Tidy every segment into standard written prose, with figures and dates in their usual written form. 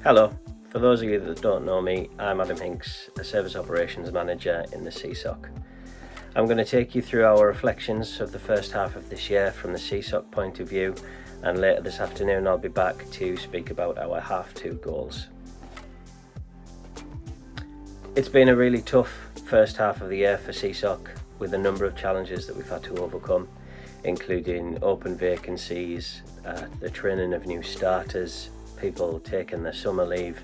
Hello, for those of you that don't know me, I'm Adam Hinks, a Service Operations Manager in the CSOC. I'm going to take you through our reflections of the first half of this year from the CSOC point of view, and later this afternoon I'll be back to speak about our half two goals. It's been a really tough first half of the year for CSOC, with a number of challenges that we've had to overcome, including open vacancies, the training of new starters, people taking their summer leave,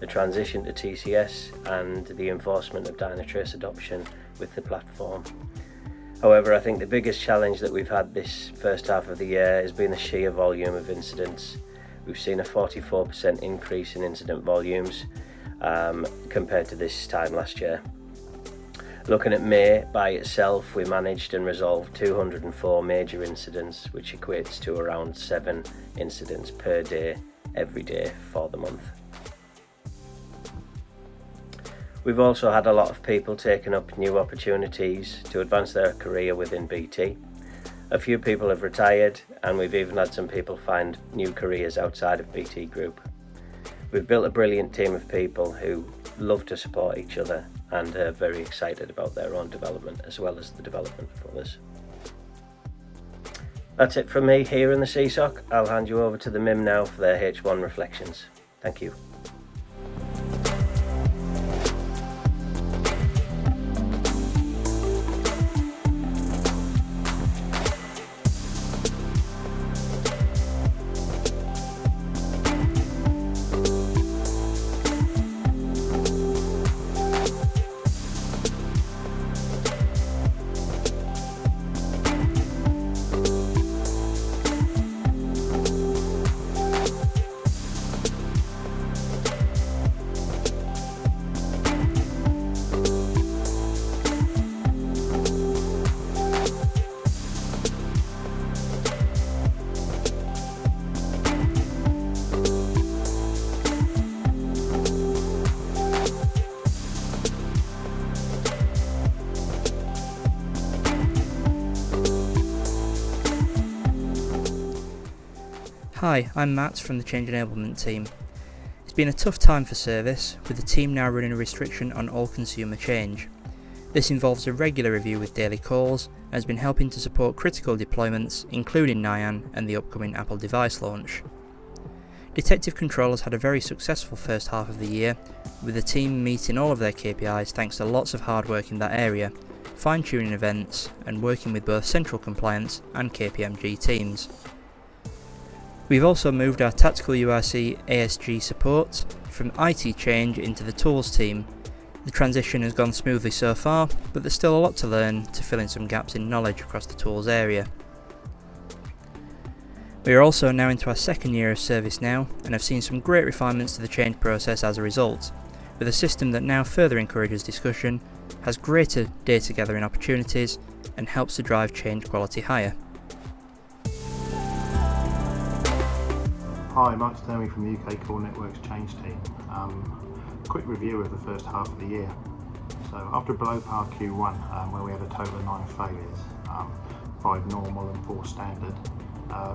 the transition to TCS and the enforcement of Dynatrace adoption with the platform. However, I think the biggest challenge that we've had this first half of the year has been the sheer volume of incidents. We've seen a 44% increase in incident volumes compared to this time last year. Looking at May by itself, we managed and resolved 204 major incidents, which equates to around 7 incidents per day, every day for the month. We've also had a lot of people taking up new opportunities to advance their career within BT. A few people have retired, and we've even had some people find new careers outside of BT Group. We've built a brilliant team of people who love to support each other and are very excited about their own development as well as the development of others. That's it from me here in the CSOC. I'll hand you over to the MIM now for their H1 reflections. Thank you. Hi, I'm Matt from the Change Enablement team. It's been a tough time for service, with the team now running a restriction on all consumer change. This involves a regular review with daily calls and has been helping to support critical deployments, including Nyan and the upcoming Apple device launch. Detective Control has had a very successful first half of the year, with the team meeting all of their KPIs thanks to lots of hard work in that area, fine-tuning events and working with both central compliance and KPMG teams. We've also moved our tactical URC ASG support from IT change into the tools team. The transition has gone smoothly so far, but there's still a lot to learn to fill in some gaps in knowledge across the tools area. We are also now into our second year of service now, and have seen some great refinements to the change process as a result, with a system that now further encourages discussion, has greater data gathering opportunities, and helps to drive change quality higher. Hi, Mike Sturmey from the UK Core Networks Change Team. Quick review of the first half of the year. So after a below par Q1, where we had a total of 9 failures, 5 normal and 4 standard,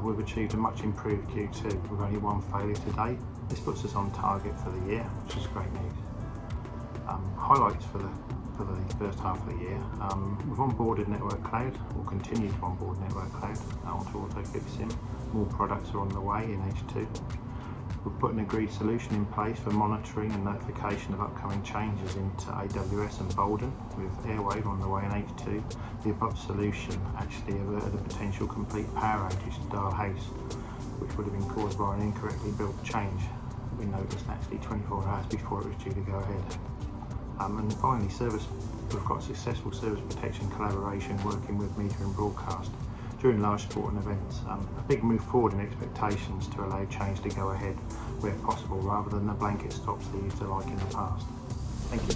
we've achieved a much improved Q2 with only 1 failure today. This puts us on target for the year, which is great news. Highlights for the first half of the year. We've onboarded Network Cloud, or continue to onboard Network Cloud onto Or&Sm. More products are on the way in H2. We've put an agreed solution in place for monitoring and notification of upcoming changes into AWS and Bolden, with Airwave on the way in H2. The above solution actually averted a potential complete power outage to Dial House, which would have been caused by an incorrectly built change that we noticed actually 24 hours before it was due to go ahead. And finally, we've got successful service protection collaboration working with Media and Broadcast during large sporting events. A big move forward in expectations to allow change to go ahead where possible, rather than the blanket stops they used to like in the past. Thank you.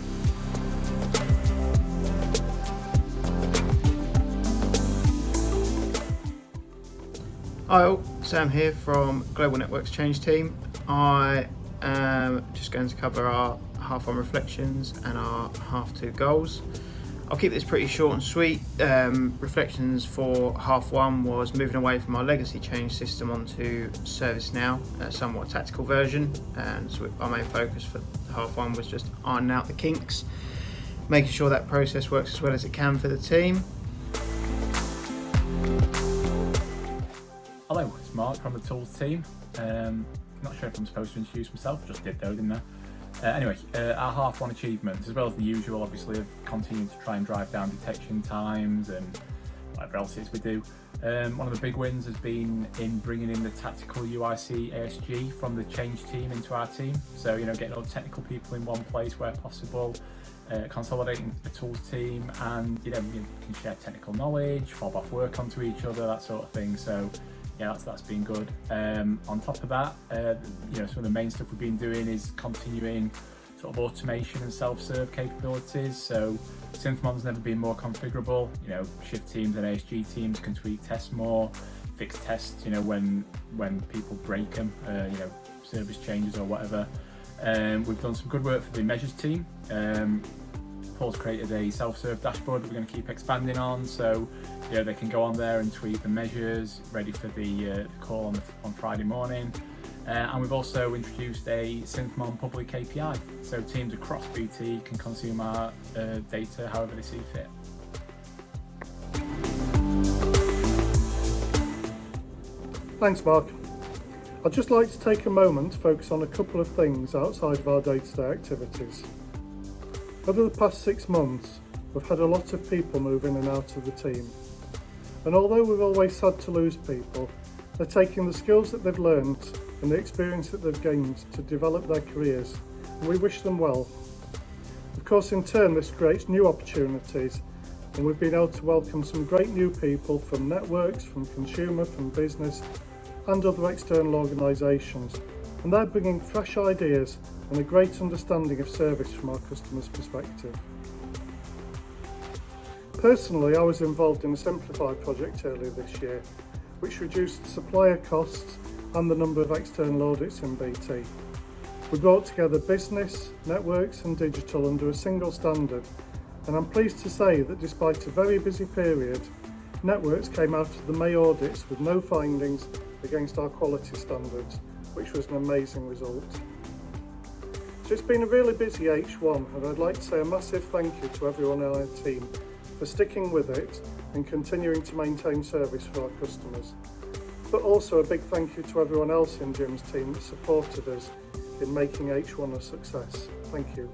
Hi all, Sam here from Global Networks Change Team. I am just going to cover our half one reflections and our half two goals. I'll keep this pretty short and sweet. Reflections for half one was moving away from our legacy change system onto ServiceNow, a somewhat tactical version, and so our main focus for half one was just ironing out the kinks, making sure that process works as well as it can for the team. Hello, it's Mark from the Tools team. Not sure if I'm supposed to introduce myself, just did though, didn't I? Anyway, our half one achievements, as well as the usual, obviously, of continuing to try and drive down detection times and whatever else it is we do. One of the big wins has been in bringing in the tactical UIC ASG from the change team into our team. So, getting all the technical people in one place where possible, consolidating the tools team, and, you can share technical knowledge, fob off work onto each other, that sort of thing. So, yeah, that's been good. On top of that, some of the main stuff we've been doing is continuing sort of automation and self-serve capabilities. So SynthMon's never been more configurable. Shift teams and ASG teams can tweak tests more, fix tests, when people break them, service changes or whatever. We've done some good work for the measures team. Paul's created a self-serve dashboard that we're going to keep expanding on, so they can go on there and tweak the measures ready for the call on Friday morning. And we've also introduced a SynthMon public API, so teams across BT can consume our data however they see fit. Thanks, Mark. I'd just like to take a moment to focus on a couple of things outside of our day-to-day activities. Over the past 6 months, we've had a lot of people move in and out of the team. And although we're always sad to lose people, they're taking the skills that they've learned and the experience that they've gained to develop their careers, and we wish them well. Of course, in turn, this creates new opportunities, and we've been able to welcome some great new people from networks, from consumer, from business, and other external organisations, and they're bringing fresh ideas and a great understanding of service from our customers' perspective. Personally, I was involved in a Simplify project earlier this year, which reduced supplier costs and the number of external audits in BT. We brought together business, networks and digital under a single standard, and I'm pleased to say that despite a very busy period, networks came out of the May audits with no findings against our quality standards, which was an amazing result. So it's been a really busy H1, and I'd like to say a massive thank you to everyone on our team for sticking with it and continuing to maintain service for our customers. But also a big thank you to everyone else in Jim's team that supported us in making H1 a success. Thank you.